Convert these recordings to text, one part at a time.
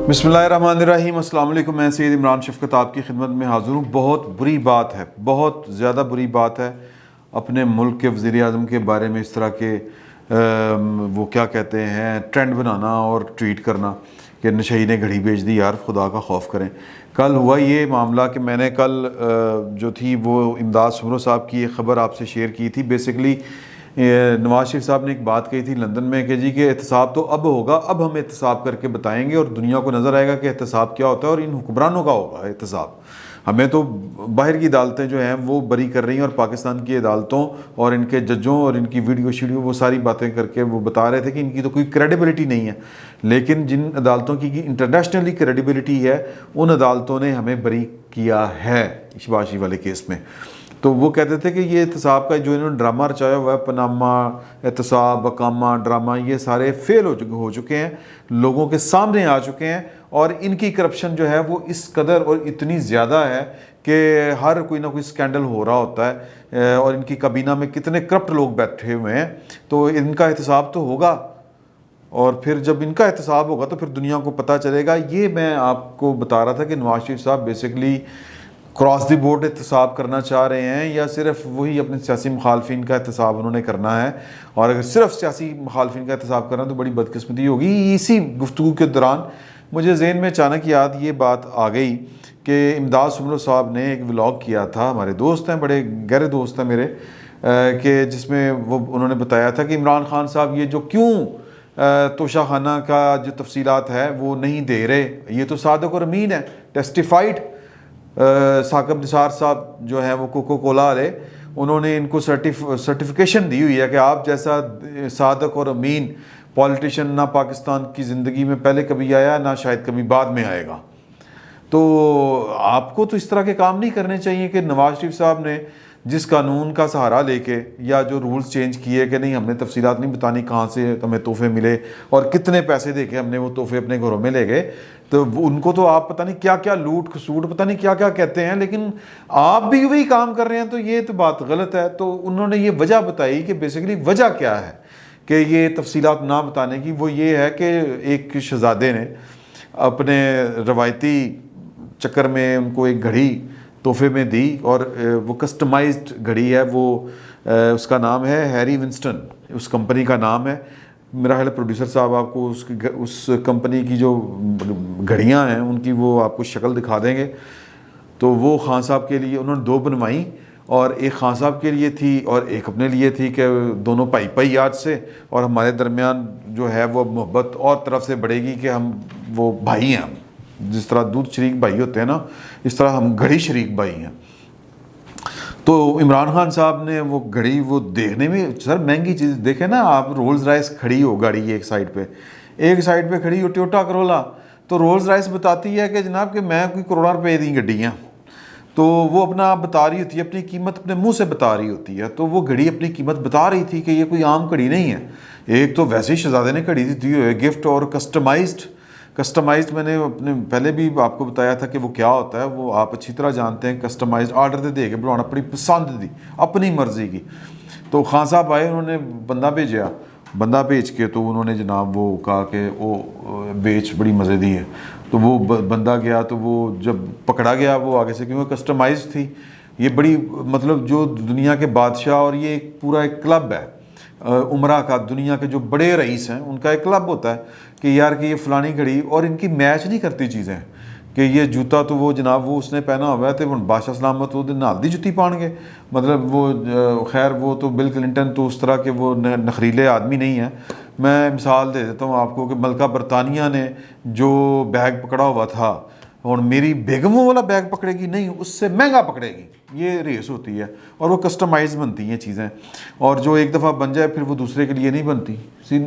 बिस्मिल्लाहिर्रहमानिर्रहीम। अस्सलाम वालेकुम। मैं सैयद इमरान शफ़क़त आपकी खिदमत में हाज़िर हूँ। बहुत बुरी बात है, बहुत ज़्यादा बुरी बात है अपने मुल्क के वज़ीर आज़म के बारे में इस तरह के वो क्या कहते हैं ट्रेंड बनाना और ट्वीट करना कि नशई ने घड़ी बेच दी। यार खुदा का खौफ करें। कल हुआ ये मामला कि मैंने कल जो थी वो इमदाद सुमरो साहब की एक ख़बर आपसे शेयर की थी। बेसिकली नवाज शरीफ साहब ने एक बात कही थी लंदन में कि जी कि एहतसाब तो अब होगा, अब हम एहतसाब करके बताएंगे और दुनिया को नज़र आएगा कि एहतसाब क्या होता है और इन हुक्मरानों का होगा एहतसाब। हमें तो बाहर की अदालतें जो हैं वो बरी कर रही हैं और पाकिस्तान की अदालतों और इनके जजों और इनकी वीडियो शीडियो वो सारी बातें करके वो बता रहे थे कि इनकी तो कोई क्रेडिबिलिटी नहीं है। लेकिन जिन अदालतों की इंटरनेशनली क्रेडिबिलिटी है उन अदालतों ने हमें बरी किया है शहबाज वाले केस में। तो वो कहते थे कि ये एहतसाब का जो इन्होंने ड्रामा रचाया हुआ है, पनामा, एहतसाब, अकामा ड्रामा, ये सारे फेल हो चुके हैं, लोगों के सामने आ चुके हैं। और इनकी करप्शन जो है वो इस कदर और इतनी ज़्यादा है कि हर कोई ना कोई स्कैंडल हो रहा होता है और इनकी काबीना में कितने करप्ट लोग बैठे हुए हैं। तो इनका एहतसाब तो होगा और फिर जब इनका एहतसाब होगा तो फिर दुनिया को पता चलेगा। ये मैं आपको बता रहा था कि नवाज शरीफ साहब बेसिकली क्रॉस द बोर्ड एहतसाब करना चाह रहे हैं या सिर्फ वही अपने सियासी मुखालफिन का एहतसाब उन्होंने करना है। और अगर सिर्फ सियासी मुखालफिन का एहतसाब करना तो बड़ी बदकिस्मती होगी। इसी गुफ्तगू के दौरान मुझे जहन में अचानक याद ये बात आ गई कि इमदाद सुमरो साहब ने एक व्लॉग किया था, हमारे दोस्त हैं, बड़े गहरे दोस्त हैं मेरे, कि जिसमें वो उन्होंने बताया था कि इमरान खान साहब ये जो क्यों तोशा खाना का जो तफसीलात है वो नहीं दे रहे, ये तो सादिक और अमीन है, टेस्टिफाइड। साकिब निसार साहब जो हैं वो कोको कोला वाले, उन्होंने इनको सर्टिफिकेशन दी हुई है कि आप जैसा सादिक और अमीन पॉलिटिशियन ना पाकिस्तान की ज़िंदगी में पहले कभी आया ना शायद कभी बाद में आएगा। तो आपको तो इस तरह के काम नहीं करने चाहिए कि नवाज शरीफ साहब ने जिस कानून का सहारा लेके या जो रूल्स चेंज किए कि नहीं हमने तफसीलात नहीं बतानी कहाँ से हमें तोहफे मिले और कितने पैसे दे के हमने वो तोहफे अपने घरों में ले गए, तो उनको तो आप पता नहीं क्या क्या लूट खसूट पता नहीं क्या क्या कहते हैं, लेकिन आप भी वही काम कर रहे हैं। तो ये तो बात गलत है। तो उन्होंने ये वजह बताई कि बेसिकली वजह क्या है कि ये तफसीलात ना बताने की। वो ये है कि एक शहजादे ने अपने रवायती चक्कर में उनको एक घड़ी तोहफे में दी और वो कस्टमाइज्ड घड़ी है, वो उसका नाम है हैरी विंस्टन, उस कंपनी का नाम है। मेरा ख्याल प्रोड्यूसर साहब आपको उस कंपनी की जो घड़ियां हैं उनकी वो आपको शक्ल दिखा देंगे। तो वो खान साहब के लिए उन्होंने दो बनवाई और एक खान साहब के लिए थी और एक अपने लिए थी कि दोनों पाई पाई याद से और हमारे दरमियान जो है वो मोहब्बत और तरफ से बढ़ेगी कि हम वो भाई हैं, हम जिस तरह दूध शरीक भाई होते हैं ना, इस तरह हम घड़ी शरीक भाई हैं। तो इमरान खान साहब ने वो घड़ी वो देखने में सर महंगी चीज़ देखे ना आप, रोल्स राइस खड़ी हो गाड़ी एक साइड पे खड़ी हो टोयोटा करोला, तो रोल्स राइस बताती है कि जनाब कि मैं कोई करोड़ों रुपए दी गड्डियाँ, तो वो अपना बता रही होती है, अपनी कीमत अपने मुंह से बता रही होती है। तो वो घड़ी अपनी कीमत बता रही थी कि ये कोई आम घड़ी नहीं है। एक तो वैसे ही शहजादे ने घड़ी दी हुई गिफ्ट और कस्टमाइज्ड मैंने अपने पहले भी आपको बताया था कि वो क्या होता है, वो आप अच्छी तरह जानते हैं। कस्टमाइज्ड ऑर्डर दे के बनाना, अपनी पसंद दी, अपनी मर्जी की। तो खान साहब आए, उन्होंने बंदा भेज के तो उन्होंने जनाब वो कहा कि वो बेच बड़ी मज़े दी है। तो वो बंदा गया, तो वो जब पकड़ा गया वो आगे से, क्योंकि कस्टमाइज थी ये बड़ी, मतलब जो दुनिया के बादशाह और ये पूरा एक क्लब है उमरा का, दुनिया के जो बड़े रईस हैं उनका एक क्लब होता है कि यार कि ये फ़लानी घड़ी, और इनकी मैच नहीं करती चीज़ें कि ये जूता तो वो जनाब वो उसने पहना हुआ है तो बादशाह सलामत वो नाल दी जुत्ती पान गए, मतलब वो खैर वो तो बिल क्लिंटन तो उस तरह के वो नखरीले आदमी नहीं है। मैं मिसाल दे देता हूँ आपको कि मलका बरतानिया ने जो बैग पकड़ा हुआ था और मेरी बेगमों वाला बैग पकड़ेगी नहीं, उससे महंगा पकड़ेगी, ये रेस होती है। और वो कस्टमाइज बनती हैं चीज़ें, और जो एक दफ़ा बन जाए फिर वो दूसरे के लिए नहीं बनती,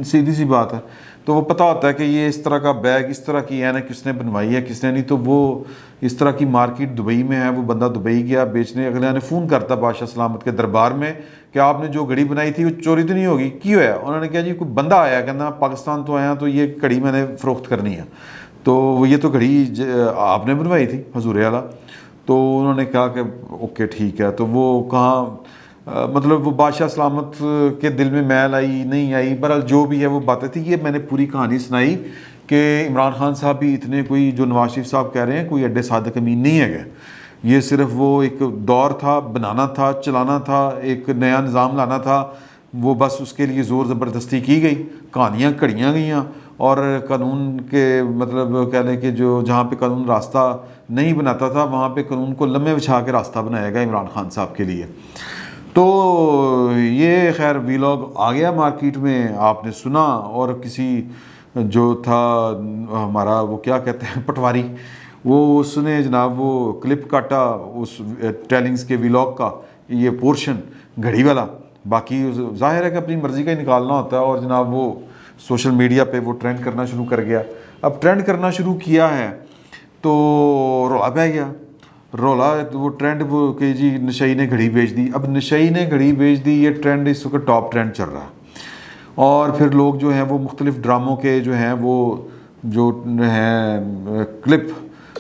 सीधी सी बात है। तो वो पता होता है कि ये इस तरह का बैग, इस तरह की ऐनक किसने बनवाई है किसने नहीं। तो वो इस तरह की मार्केट दुबई में है, वो बंदा दुबई गया बेचने, अगले ने फ़ोन करता बादशाह सलामत के दरबार में कि आपने जो घड़ी बनाई थी वो चोरी तो नहीं होगी, क्यों है? उन्होंने कहा जी कोई बंदा आया, कहना पाकिस्तान तो आया तो ये घड़ी मैंने फ़रोख्त करनी है, तो ये तो घड़ी आपने बनवाई थी हजूर आला। तो उन्होंने कहा कि ओके ठीक है। तो वो कहाँ मतलब वो बादशाह सलामत के दिल में मैल आई नहीं आई, बहरहाल जो भी है वो बातें थी। ये मैंने पूरी कहानी सुनाई कि इमरान खान साहब भी इतने कोई जो नवाज शरीफ साहब कह रहे हैं कोई अड्डे सादक अमीन नहीं है। ये सिर्फ वो एक दौर था, बनाना था, चलाना था, एक नया निज़ाम लाना था, वो बस उसके लिए ज़ोर ज़बरदस्ती की गई, कहानियाँ कढ़ियाँ गईं और कानून के मतलब कह लें कि जो जहाँ पे कानून रास्ता नहीं बनाता था वहाँ पे कानून को लम्बे बिछा के रास्ता बनाया गया इमरान खान साहब के लिए। तो ये खैर वीलॉग आ गया मार्केट में, आपने सुना, और किसी जो था हमारा वो क्या कहते हैं पटवारी, वो उसने जनाब वो क्लिप काटा उस टेलिंग्स के वीलॉग का, ये पोर्शन घड़ी वाला, बाकी जाहिर है कि अपनी मर्ज़ी का ही निकालना होता है, और जनाब वो सोशल मीडिया पे वो ट्रेंड करना शुरू कर गया। अब ट्रेंड करना शुरू किया है तो रौला पै गया, रौला वो ट्रेंड वो कि जी नशई ने घड़ी बेच दी। अब नशई ने घड़ी बेच दी, ये ट्रेंड इस वक्त टॉप ट्रेंड चल रहा है, और फिर लोग जो हैं वो मुख्तलिफ ड्रामों के जो हैं वो जो हैं क्लिप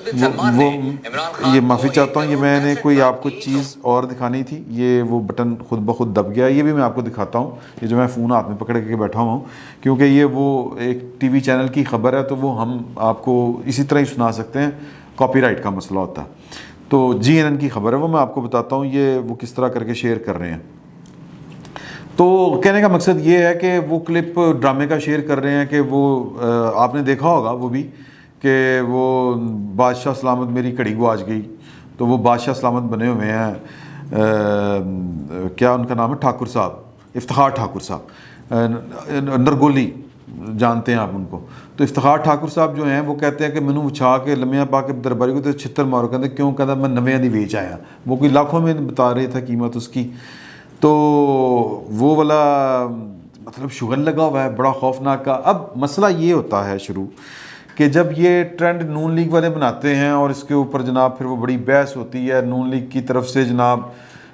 वो ये माफ़ी चाहता हूँ, ये मैंने कोई आपको चीज़ और दिखानी थी, ये वो बटन खुद ब खुद दब गया, ये भी मैं आपको दिखाता हूँ। ये जो मैं फ़ोन हाथ में पकड़ के बैठा हुआ हूँ, क्योंकि ये वो एक टीवी चैनल की ख़बर है, तो वो हम आपको इसी तरह ही सुना सकते हैं, कॉपीराइट का मसला होता है। तो GNN की ख़बर है, वो मैं आपको बताता हूँ ये वो किस तरह करके शेयर कर रहे हैं। तो कहने का मकसद ये है कि वो क्लिप ड्रामे का शेयर कर रहे हैं कि वो आपने देखा होगा वो भी कि वो बादशाह सलामत मेरी घड़ी गुआच गई, तो वो बादशाह सलामत बने हुए हैं क्या उनका नाम है, ठाकुर साहब, इफ्तिखार ठाकुर साहब, नरगोली जानते हैं आप उनको। तो इफ्तिखार ठाकुर साहब जो हैं वो कहते हैं कि मैनू उछा के लम्मिया पा के दरबारी को तो छित्तर मारो, कहते क्यों, कहता मैं नव्या दी बेच आया, वो कोई लाखों में बता रहे थे कीमत उसकी। तो वो वाला मतलब शुगर लगा हुआ है बड़ा खौफनाक का। अब मसला ये होता है शुरू कि जब ये ट्रेंड नून लीग वाले बनाते हैं और इसके ऊपर जनाब फिर वो बड़ी बहस होती है, नून लीग की तरफ से जनाब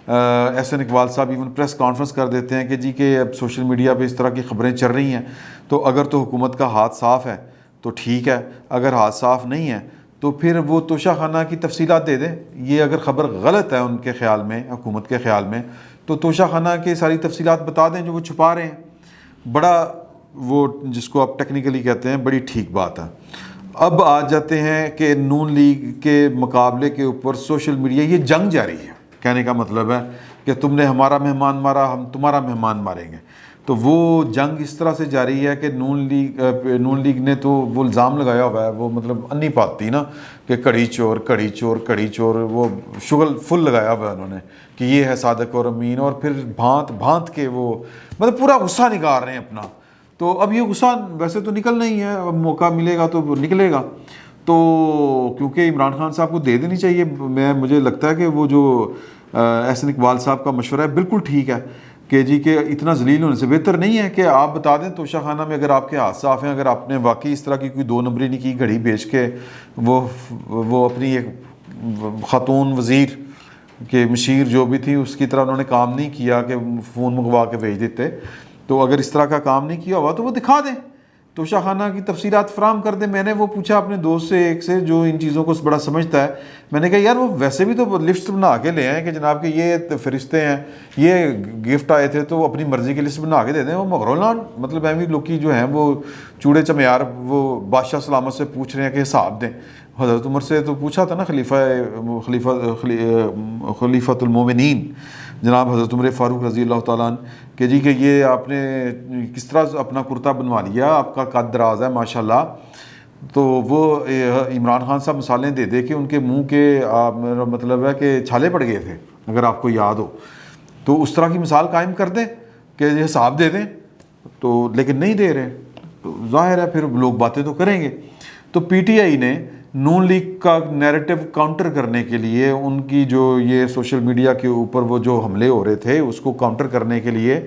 एहसन इकबाल साहब इवन प्रेस कॉन्फ्रेंस कर देते हैं कि जी के अब सोशल मीडिया पे इस तरह की खबरें चल रही हैं, तो अगर तो हुकूमत का हाथ साफ़ है तो ठीक है, अगर हाथ साफ़ नहीं है तो फिर वो तोशा खाना की तफसीलात दे दें। ये अगर ख़बर गलत है उनके ख़्याल में, हुकूमत के ख़्याल में, तो तोशा खाना की सारी तफसीलात बता दें जो वो छुपा रहे हैं। बड़ा वो जिसको आप टेक्निकली कहते हैं बड़ी ठीक बात है। अब आ जाते हैं कि नून लीग के मुकाबले के ऊपर सोशल मीडिया ये जंग जारी है। कहने का मतलब है कि तुमने हमारा मेहमान मारा, हम तुम्हारा मेहमान मारेंगे। तो वो जंग इस तरह से जारी है कि नून लीग ने तो वो इल्ज़ाम लगाया हुआ है, वो मतलब अन्नी पाती ना कि कड़ी चोर कड़ी चोर कड़ी चोर, वो शुगल फुल लगाया हुआ है उन्होंने कि ये है सादक और अमीन, और फिर भांत भांत के वो मतलब पूरा गुस्सा निकाल रहे हैं अपना। तो अब ये गुस्सा वैसे तो निकलना ही है, अब मौका मिलेगा तो निकलेगा। तो क्योंकि इमरान खान साहब को दे देनी चाहिए, मुझे लगता है कि वो जो एहसन इकबाल साहब का मशवरा है बिल्कुल ठीक है कि जी के इतना जलील होने से बेहतर नहीं है कि आप बता दें तोशा खाना में अगर आपके हाथ साफ़ हैं, अगर आपने वाकई इस तरह की कोई दो नंबरी नहीं की, घड़ी बेच के वो अपनी एक खातून वज़ीर के मशीर जो भी थी उसकी तरह उन्होंने काम नहीं किया कि फ़ोन मंगवा के भेज देते, तो अगर इस तरह का काम नहीं किया हुआ तो वो दिखा दें, तोशा खाना की तफसीलात फराम कर दें। मैंने वो पूछा अपने दोस्त से, एक से जो इन चीज़ों को बड़ा समझता है, मैंने कहा यार वो वैसे भी तो लिस्ट बना के ले आए कि जनाब के ये फरिश्ते हैं, ये गिफ्ट आए थे, तो अपनी मर्ज़ी की लिस्ट बना के दे दें। वो मगरोलान मतलब एवं लोग जो हैं वो चूड़े चमयार वो बादशाह सलामत से पूछ रहे हैं कि हिसाब दें। हज़रत उमर से तो पूछा था ना खलीफातुल मोमिनीन जनाब हज़रत उमर फ़ारूक रज़ी अल्लाह तआला अन्हु कि जी कि ये आपने किस तरह अपना कुर्ता बनवा लिया, आपका कद दराज है माशाल्लाह। तो वो इमरान खान साहब मिसालें दे दे के उनके मुंह के मेरा मतलब है कि छाले पड़ गए थे, अगर आपको याद हो, तो उस तरह की मिसाल कायम कर दें कि हिसाब दे दें, तो लेकिन नहीं दे रहे, तो जाहिर है फिर लोग बातें तो करेंगे। तो PTI ने नून लीग का नैरेटिव काउंटर करने के लिए, उनकी जो ये सोशल मीडिया के ऊपर वो जो हमले हो रहे थे उसको काउंटर करने के लिए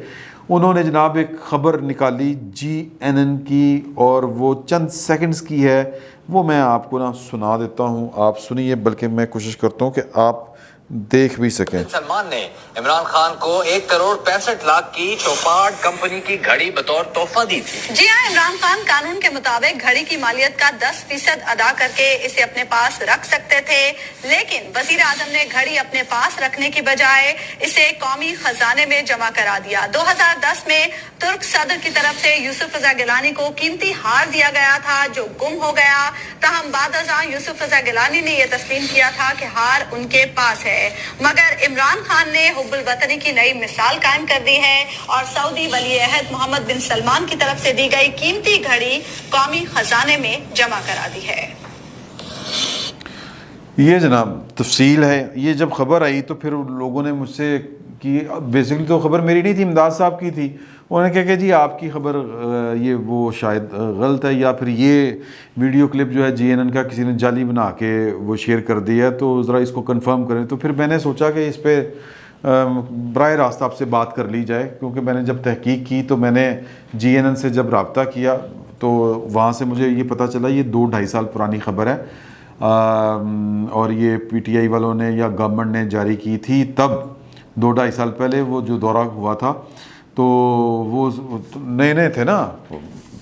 उन्होंने जनाब एक ख़बर निकाली GNN की, और वो चंद सेकंड्स की है, वो मैं आपको ना सुना देता हूँ, आप सुनिए, बल्कि मैं कोशिश करता हूँ कि आप देख भी सकें। सलमान ने इमरान खान को 1,65,00,000 की टोपार्ड कंपनी की घड़ी बतौर तोहफा दी थी। जी हाँ, इमरान खान कानून के मुताबिक घड़ी की मालियत का 10% अदा करके इसे अपने पास रख सकते थे, लेकिन वजीर आजम ने घड़ी अपने पास रखने की बजाय इसे कौमी खजाने में जमा करा दिया। 2010 में तुर्क सदर की तरफ से यूसुफ रजा गिलानी को कीमती हार दिया गया था जो गुम हो गया। ताहम बाद अज़ां यूसुफ रजा गिलानी ने यह तस्लीम किया था कि हार उनके पास है, मगर इमरान खान ने हुब्बुल वतनी की नई मिसाल कायम कर दी है और सऊदी वली अहद मोहम्मद बिन सलमान की तरफ से दी गई कीमती घड़ी कौमी खजाने में जमा करा दी है। ये जनाब तफसील है। ये जब खबर आई तो फिर लोगों ने मुझसे कि बेसिकली तो खबर मेरी नहीं थी, इमदाद साहब की थी। उन्होंने कहा कि जी आपकी खबर ये वो शायद गलत है, या फिर ये वीडियो क्लिप जो है जीएनएन का किसी ने जाली बना के वो शेयर कर दिया, तो ज़रा इसको कंफर्म करें। तो फिर मैंने सोचा कि इस पर बराह रास्त आपसे बात कर ली जाए, क्योंकि मैंने जब तहकीक की तो मैंने जीएनएन से जब रब्ता किया तो वहाँ से मुझे ये पता चला ये 2-2.5 साल पुरानी खबर है, और ये पीटीआई वालों ने या गवर्नमेंट ने जारी की थी तब 2-2.5 साल पहले वो जो दौरा हुआ था, तो वो नए नए थे ना,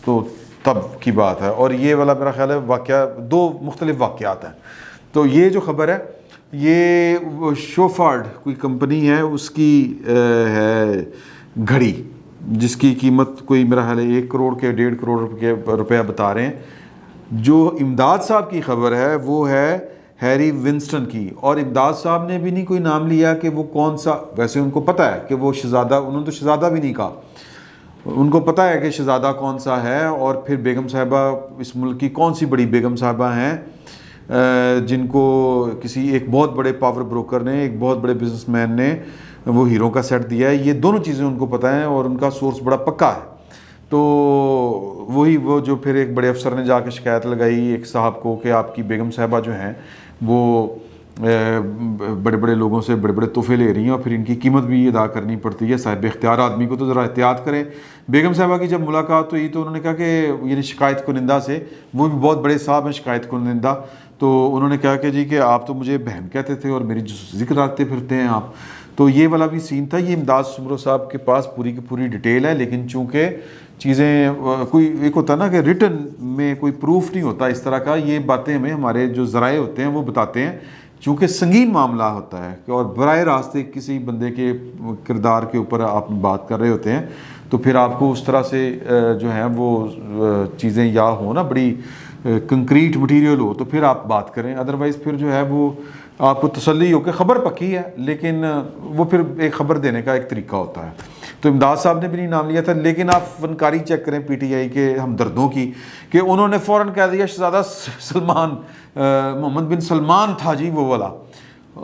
तो तब की बात है। और ये वाला मेरा ख्याल है वाक़या 2 मुख्तलिफ वाक़यात हैं। तो ये जो खबर है ये शोफार्ड कोई कंपनी है उसकी है घड़ी, जिसकी कीमत कोई मेरा ख्याल है 1 करोड़ के 1.5 करोड़ रुपया बता रहे हैं। जो इमदाद साहब की खबर है वो है हैरी विंस्टन की, और इमदाद साहब ने भी नहीं कोई नाम लिया कि वो कौन सा, वैसे उनको पता है कि वो शहज़ादा, उन्होंने तो शहज़ादा भी नहीं कहा, उनको पता है कि शहज़ादा कौन सा है, और फिर बेगम साहिबा इस मुल्क की कौन सी बड़ी बेगम साहिबा हैं जिनको किसी एक बहुत बड़े पावर ब्रोकर ने, एक बहुत बड़े बिजनेसमैन ने वो हीरो का सेट दिया है। ये दोनों चीज़ें उनको पता हैं और उनका सोर्स बड़ा पक्का है। तो वही वो जो फिर एक बड़े अफसर ने जाकर शिकायत लगाई एक साहब को कि आपकी बेगम साहिबा जो हैं वो बड़े बड़े लोगों से बड़े बड़े तोहफे ले रही हैं और फिर इनकी कीमत भी अदा करनी पड़ती है। साहिब इख्तियार आदमी को तो ज़रा एहतियात करें। बेगम साहिबा की जब मुलाकात हुई तो उन्होंने कहा कि यानी शिकायत कुनिंदा से, वो भी बहुत बड़े साहब हैं शिकायत कुनिंदा, तो उन्होंने कहा कि जी कि आप तो मुझे बहन कहते थे और मेरी जिक्र आते फिरते हैं आप। तो ये वाला भी सीन था। ये इमदाद सुमरो साहब के पास पूरी की पूरी डिटेल है, लेकिन चूँकि चीज़ें कोई एक होता है ना कि रिटन में कोई प्रूफ नहीं होता इस तरह का, ये बातें हमें हमारे जो ज़राए होते हैं वो बताते हैं, चूँकि संगीन मामला होता है और बराह रास्ते किसी बंदे के किरदार के ऊपर आप बात कर रहे होते हैं, तो फिर आपको उस तरह से जो है वो चीज़ें या हो ना बड़ी कंक्रीट मटेरियल हो तो फिर आप बात करें, अदरवाइज़ फिर जो है वो आपको तसल्ली हो कि ख़बर पक्की है, लेकिन वो फिर एक ख़बर देने का एक तरीका होता है। तो इमदाद साहब ने भी नहीं नाम लिया था, लेकिन आप फनकारी चेक करें पीटीआई के हमदर्दों की कि उन्होंने फ़ौरन कह दिया शहज़ादा सलमान मोहम्मद बिन सलमान था जी वो वाला।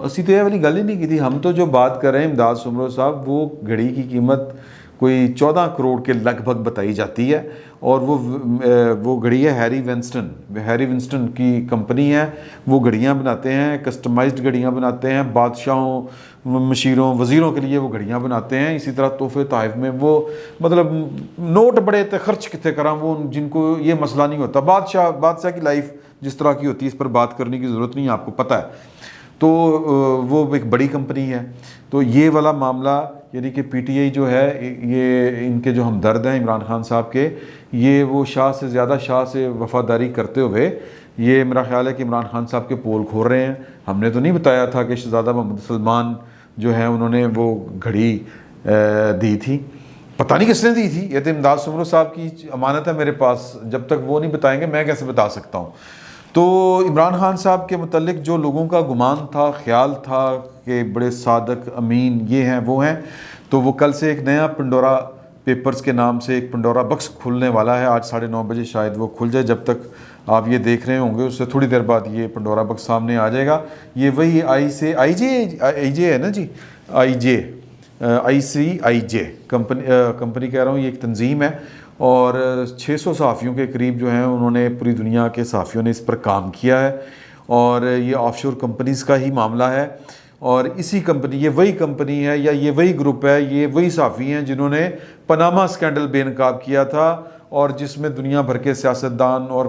असी तो यह वाली गल ही नहीं की थी। हम तो जो बात कर रहे हैं इमदाद सुमरो साहब, वो घड़ी की कीमत कोई 14 करोड़ के लगभग बताई जाती है, और वो घड़ी है हैरी विंस्टन की कंपनी है। वो घड़ियाँ बनाते हैं, कस्टमाइज्ड घड़ियाँ बनाते हैं, बादशाहों मशीरों वज़ीरों के लिए वो घड़ियाँ बनाते हैं। इसी तरह तोहफे तोहफ़ में वो मतलब नोट बड़े थे खर्च कितने करा, वो जिनको ये मसला नहीं होता। बादशाह की लाइफ जिस तरह की होती है इस पर बात करने की ज़रूरत नहीं है, आपको पता है। तो वो एक बड़ी कंपनी है। तो ये वाला मामला यानी कि पीटीआई जो है ये इनके जो हमदर्द हैं इमरान खान साहब के, ये वो शाह से वफ़ादारी करते हुए ये मेरा ख्याल है कि इमरान खान साहब के पोल खोल रहे हैं। हमने तो नहीं बताया था कि शहज़ादा मोहम्मद सलमान जो है उन्होंने वो घड़ी दी थी, पता नहीं किसने दी थी। ये तो इमदाद सुमरो साहब की अमानत है मेरे पास, जब तक वो नहीं बताएंगे मैं कैसे बता सकता हूँ। तो इमरान खान साहब के मुतल्लिक जो लोगों का गुमान था, ख्याल था कि बड़े सादक अमीन ये हैं वो हैं, तो वो कल से एक नया पंडोरा पेपर्स के नाम से एक पंडोरा बक्स खुलने वाला है। आज 9:30 बजे शायद वो खुल जाए। जब तक आप ये देख रहे होंगे उससे थोड़ी देर बाद ये पंडोरा बक्स सामने आ जाएगा। ये वही आईजे है ना जी, ICIJ कंपनी कह रहा हूँ, ये एक तंजीम है और 600 सहाफ़ियों के करीब जो हैं उन्होंने पूरी दुनिया के सहाफ़ियों ने इस पर काम किया है, और ये ऑफशोर कंपनीज़ का ही मामला है। और इसी कंपनी, ये वही कंपनी है या ये वही ग्रुप है, ये वही सहाफ़ी हैं जिन्होंने पनामा स्कैंडल बेनकाब किया था और जिसमें दुनिया भर के सियासतदान और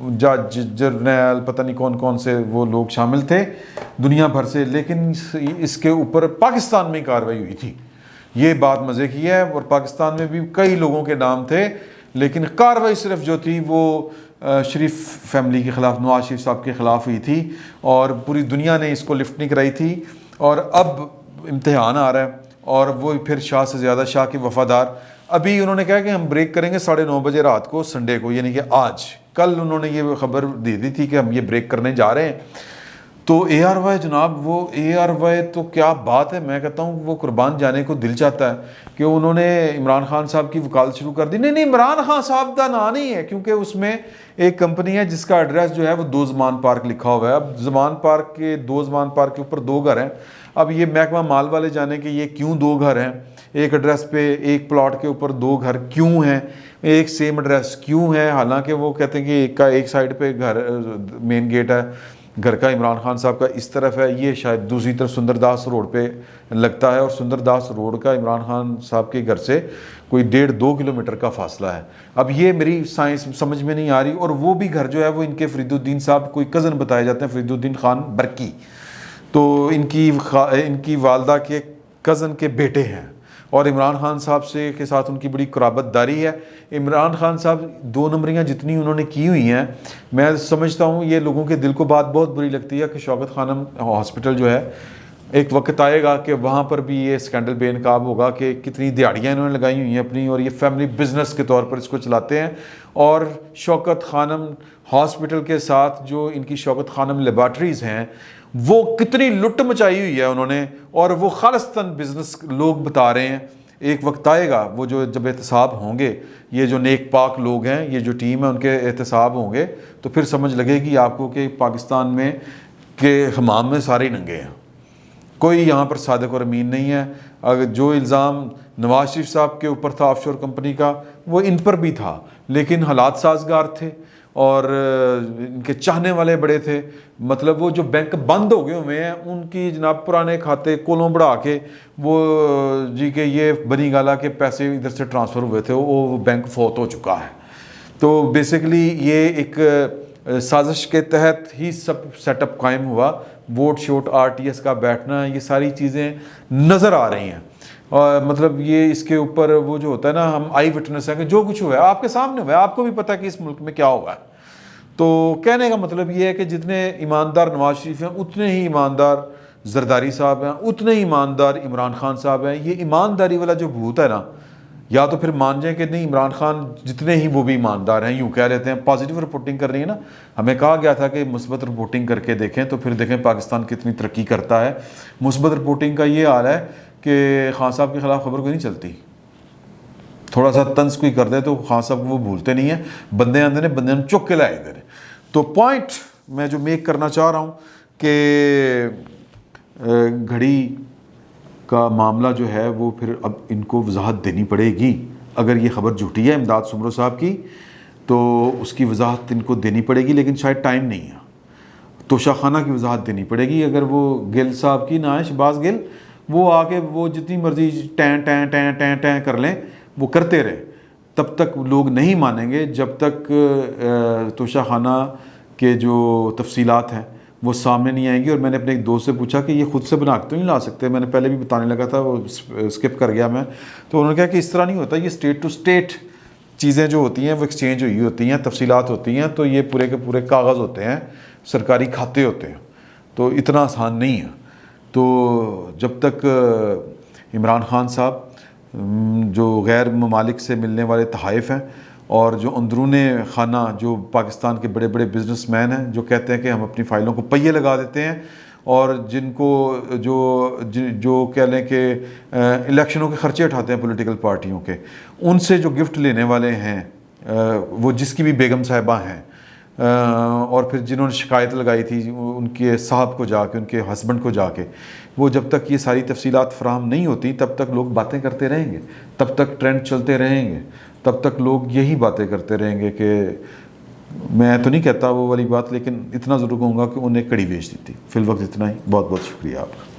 जज जर्नल पता नहीं कौन कौन से वो लोग शामिल थे दुनिया भर से, लेकिन इसके ऊपर पाकिस्तान में कार्रवाई हुई थी। ये बात मज़े की है। और पाकिस्तान में भी कई लोगों के नाम थे, लेकिन कार्रवाई सिर्फ जो थी वो शरीफ फैमिली के ख़िलाफ़, नवाज शरीफ साहब के ख़िलाफ़ हुई थी और पूरी दुनिया ने इसको लिफ्ट नहीं कराई थी। और अब इम्तिहान आ रहा है और वो फिर शाह से ज़्यादा शाह के वफ़ादार। अभी उन्होंने कहा कि हम ब्रेक करेंगे 9:30 बजे रात को संडे को, यानी कि आज। कल उन्होंने ये खबर दे दी थी कि हम ये ब्रेक करने जा रहे हैं। तो ARY जनाब, वो ARY तो क्या बात है। मैं कहता हूँ वो कुर्बान जाने को दिल चाहता है कि उन्होंने इमरान खान साहब की वकालत शुरू कर दी। नहीं, इमरान खान साहब का ना नहीं है, क्योंकि उसमें एक कंपनी है जिसका एड्रेस जो है वो 2 ज़मान पार्क लिखा हुआ है। अब ज़मान पार्क के 2 ज़मान पार्क के ऊपर 2 घर हैं। अब ये महकमा माल वाले जाने कि ये क्यों 2 घर हैं, एक एड्रेस पे एक प्लॉट के ऊपर 2 घर क्यों हैं, एक सेम एड्रेस क्यों है। हालांकि वो कहते हैं कि एक का एक साइड पे घर मेन गेट है घर का इमरान खान साहब का इस तरफ है, ये शायद दूसरी तरफ सुंदरदास रोड पे लगता है और सुंदरदास रोड का इमरान खान साहब के घर से कोई 1.5-2 किलोमीटर का फासला है। अब ये मेरी साइंस समझ में नहीं आ रही। और वो भी घर जो है वो इनके फरीदुद्दीन साहब कोई कज़न बताए जाते हैं, फरीदुद्दीन खान बरकी, तो इनकी वालदा के कज़न के बेटे हैं और इमरान खान साहब से के साथ उनकी बड़ी कुराबतदारी है। इमरान खान साहब 2 नंबरियाँ जितनी उन्होंने की हुई हैं, मैं समझता हूँ ये लोगों के दिल को बात बहुत बुरी लगती है कि शौकत खानम हॉस्पिटल जो है, एक वक्त आएगा कि वहाँ पर भी ये स्कैंडल बेनकाब होगा कि कितनी दिहाड़ियाँ इन्होंने लगाई हुई हैं अपनी, और ये फैमिली बिजनेस के तौर पर इसको चलाते हैं। और शौकत खानम हॉस्पिटल के साथ जो इनकी शौकत खानम लेबॉर्ट्रीज़ हैं, वो कितनी लुट मचाई हुई है उन्होंने, और वो खालिस्तान बिजनेस लोग बता रहे हैं। एक वक्त आएगा वो जो जब एहतसाब होंगे, ये जो नेक पाक लोग हैं, ये जो टीम है, उनके एहतसाब होंगे तो फिर समझ लगेगी आपको कि पाकिस्तान में के हमाम में सारे नंगे हैं, कोई यहाँ पर सादिक और अमीन नहीं है। अगर जो इल्ज़ाम नवाज शरीफ साहब के ऊपर था ऑफशोर कंपनी का, वो इन पर भी था, लेकिन हालात साजगार थे और इनके चाहने वाले बड़े थे। मतलब वो जो बैंक बंद हो गए हुए हैं, उनकी जनाब पुराने खाते कोलों बढ़ा के वो जी के ये बनी गाला के पैसे इधर से ट्रांसफ़र हुए थे, वो बैंक फौत हो चुका है। तो बेसिकली ये एक साजिश के तहत ही सब सेटअप कायम हुआ। वोट शोट RTS का बैठना, ये सारी चीज़ें नज़र आ रही हैं। और मतलब ये इसके ऊपर वो जो होता है ना, हम आई विटनेस है कि जो कुछ हुआ है आपके सामने हुआ है, आपको भी पता है कि इस मुल्क में क्या हुआ है। तो कहने का मतलब ये है कि जितने ईमानदार नवाज शरीफ हैं, उतने ही ईमानदार जरदारी साहब हैं, उतने ही ईमानदार इमरान खान साहब हैं। ये ईमानदारी वाला जो भूत है ना, या तो फिर मान जाए कि नहीं इमरान खान जितने ही वो भी ईमानदार हैं, यूँ कह लेते हैं। पॉजिटिव रिपोर्टिंग कर रही है ना, हमें कहा गया था कि मुस्बत रिपोर्टिंग करके देखें तो फिर देखें पाकिस्तान कितनी तरक्की करता है। मुस्बत रिपोर्टिंग का ये हाल है कि खान साहब के ख़िलाफ़ खबर कोई नहीं चलती, थोड़ा सा तंज कोई कर दे तो खान साहब को वो भूलते नहीं हैं। बंदे आंदे ने, बंदे चुक के लाए इधर। तो पॉइंट मैं जो मेक करना चाह रहा हूँ कि घड़ी का मामला जो है वो फिर अब इनको वजाहत देनी पड़ेगी। अगर ये ख़बर झूठी है इमदाद सुमरो साहब की, तो उसकी वजाहत इनको देनी पड़ेगी, लेकिन शायद टाइम नहीं है। तोशाखाना की वजाहत देनी पड़ेगी। अगर वो गिल साहब की ना है, शहबाज गिल, वो आके वो जितनी मर्जी time time time time time कर लें, वो करते रहे, तब तक लोग नहीं मानेंगे जब तक तोशाखाना के जो तफसीलात हैं वो सामने नहीं आएंगी। और मैंने अपने एक दोस्त से पूछा कि ये खुद से बना के तो नहीं ला सकते, मैंने पहले भी बताने लगा था, वो स्किप कर गया मैं। तो उन्होंने कहा कि इस तरह नहीं होता, ये स्टेट टू स्टेट चीज़ें जो होती हैं वो एक्सचेंज हुई होती हैं, तफसीलात होती हैं, तो ये पूरे के पूरे कागज़ होते हैं, सरकारी खाते होते हैं, तो इतना आसान नहीं है। तो जब तक इमरान खान साहब जो गैर ममालिक से मिलने वाले तहाइफ हैं और जो अंदरूने खाना जो पाकिस्तान के बड़े बड़े बिजनेसमैन हैं जो कहते हैं कि हम अपनी फ़ाइलों को पहिए लगा देते हैं, और जिनको जो कह लें कि इलेक्शनों के ख़र्चे उठाते हैं पॉलिटिकल पार्टियों के, उनसे जो गिफ्ट लेने वाले हैं, वो जिसकी भी बेगम साहिबा हैं, और फिर जिन्होंने शिकायत लगाई थी उनके साहब को जाके, उनके हस्बैंड को जाके, वो जब तक ये सारी तफसीलात फराहम नहीं होती तब तक लोग बातें करते रहेंगे, तब तक ट्रेंड चलते रहेंगे, तब तक लोग यही बातें करते रहेंगे कि मैं तो नहीं कहता वो वाली बात, लेकिन इतना ज़रूर कहूँगा कि उन्हें कड़ी बेच दी थी। फिल वक्त इतना ही। बहुत बहुत शुक्रिया आपका।